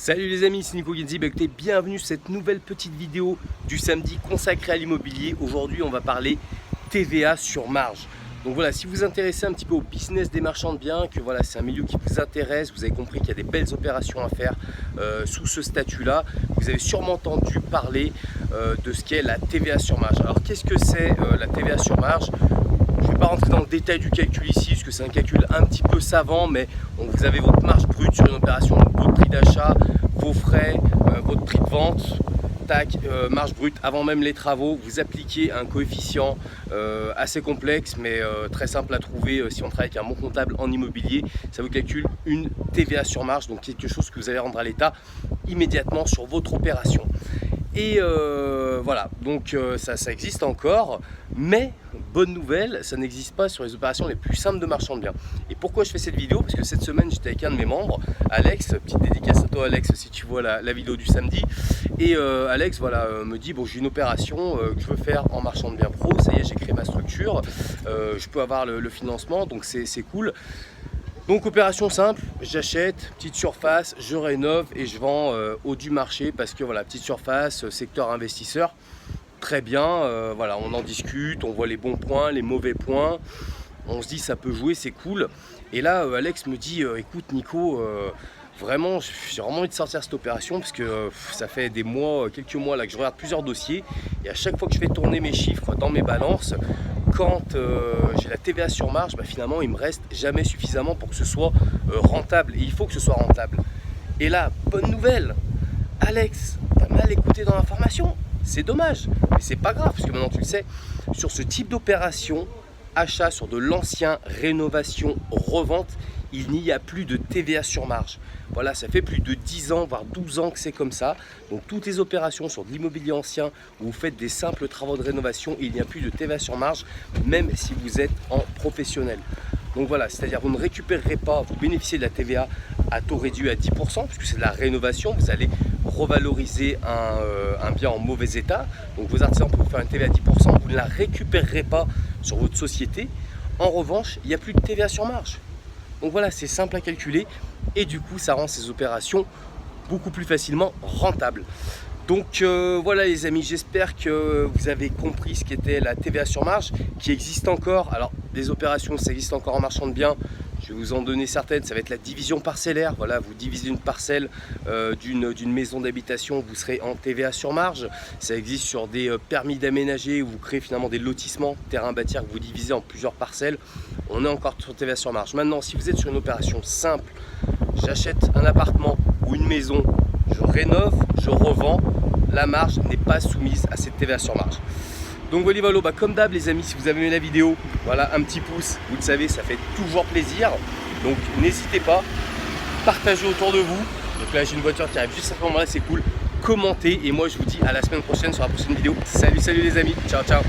Salut les amis, c'est Nico Genzi, écoutez, bienvenue sur cette nouvelle petite vidéo du samedi consacrée à l'immobilier. Aujourd'hui on va parler TVA sur marge. Donc voilà, si vous vous intéressez un petit peu au business des marchands de biens, que voilà c'est un milieu qui vous intéresse, vous avez compris qu'il y a des belles opérations à faire sous ce statut là, vous avez sûrement entendu parler de ce qu'est la TVA sur marge. Alors qu'est-ce que c'est la TVA sur marge? Je ne vais pas rentrer dans le détail du calcul ici, parce que c'est un calcul un petit peu savant, mais vous avez votre marge brute sur une opération, votre prix d'achat, vos frais, votre prix de vente, tac, marge brute avant même les travaux. Vous appliquez un coefficient assez complexe, mais très simple à trouver si on travaille avec un bon comptable en immobilier. Ça vous calcule une TVA sur marge, donc quelque chose que vous allez rendre à l'État immédiatement sur votre opération. Et voilà, donc ça existe encore, mais bonne nouvelle, ça n'existe pas sur les opérations les plus simples de marchand de biens. Et pourquoi je fais cette vidéo? Parce que cette semaine j'étais avec un de mes membres, Alex, petite dédicace à toi Alex si tu vois la vidéo du samedi. Et Alex voilà, me dit bon j'ai une opération que je veux faire en marchand de biens pro, ça y est j'ai créé ma structure, je peux avoir le financement, donc c'est cool. Donc opération simple, j'achète, petite surface, je rénove et je vends au du marché parce que voilà, petite surface, secteur investisseur, très bien, voilà, on en discute, on voit les bons points, les mauvais points, on se dit ça peut jouer, c'est cool. Et là Alex me dit écoute Nico, vraiment j'ai vraiment envie de sortir cette opération parce que ça fait des mois, quelques mois là que je regarde plusieurs dossiers et à chaque fois que je fais tourner mes chiffres dans mes balances, quand j'ai la TVA sur marge, finalement il me reste jamais suffisamment pour que ce soit rentable, et il faut que ce soit rentable. Et là, bonne nouvelle, Alex, t'as mal écouté dans l'information, c'est dommage, mais c'est pas grave, parce que maintenant tu le sais, sur ce type d'opération, achat sur de l'ancien, rénovation, revente, il n'y a plus de TVA sur marge. Voilà, ça fait plus de 10 ans, voire 12 ans que c'est comme ça. Donc toutes les opérations sur de l'immobilier ancien où vous faites des simples travaux de rénovation, il n'y a plus de TVA sur marge, même si vous êtes en professionnel. Donc voilà, c'est-à-dire vous ne récupérerez pas, vous bénéficiez de la TVA à taux réduit à 10%, puisque c'est de la rénovation, vous allez revaloriser un bien en mauvais état. Donc vos artisans peuvent faire une TVA à 10%, vous ne la récupérerez pas sur votre société. En revanche, il n'y a plus de TVA sur marge. Donc voilà, c'est simple à calculer et du coup ça rend ces opérations beaucoup plus facilement rentables. Donc voilà les amis, j'espère que vous avez compris ce qu'était la TVA sur marge qui existe encore. Alors des opérations, ça existe encore en marchand de biens. Je vais vous en donner certaines, ça va être la division parcellaire. Voilà, vous divisez une parcelle d'une maison d'habitation, vous serez en TVA sur marge. Ça existe sur des permis d'aménager où vous créez finalement des lotissements, terrain bâtir que vous divisez en plusieurs parcelles. On est encore sur TVA sur marge. Maintenant, si vous êtes sur une opération simple, j'achète un appartement ou une maison, je rénove, je revends, la marge n'est pas soumise à cette TVA sur marge. Donc voilà, comme d'hab les amis, si vous avez aimé la vidéo, voilà, un petit pouce, vous le savez, ça fait toujours plaisir. Donc n'hésitez pas, partagez autour de vous. Donc là j'ai une voiture qui arrive juste à ce moment là, c'est cool. Commentez et moi je vous dis à la semaine prochaine sur la prochaine vidéo. Salut les amis, ciao ciao.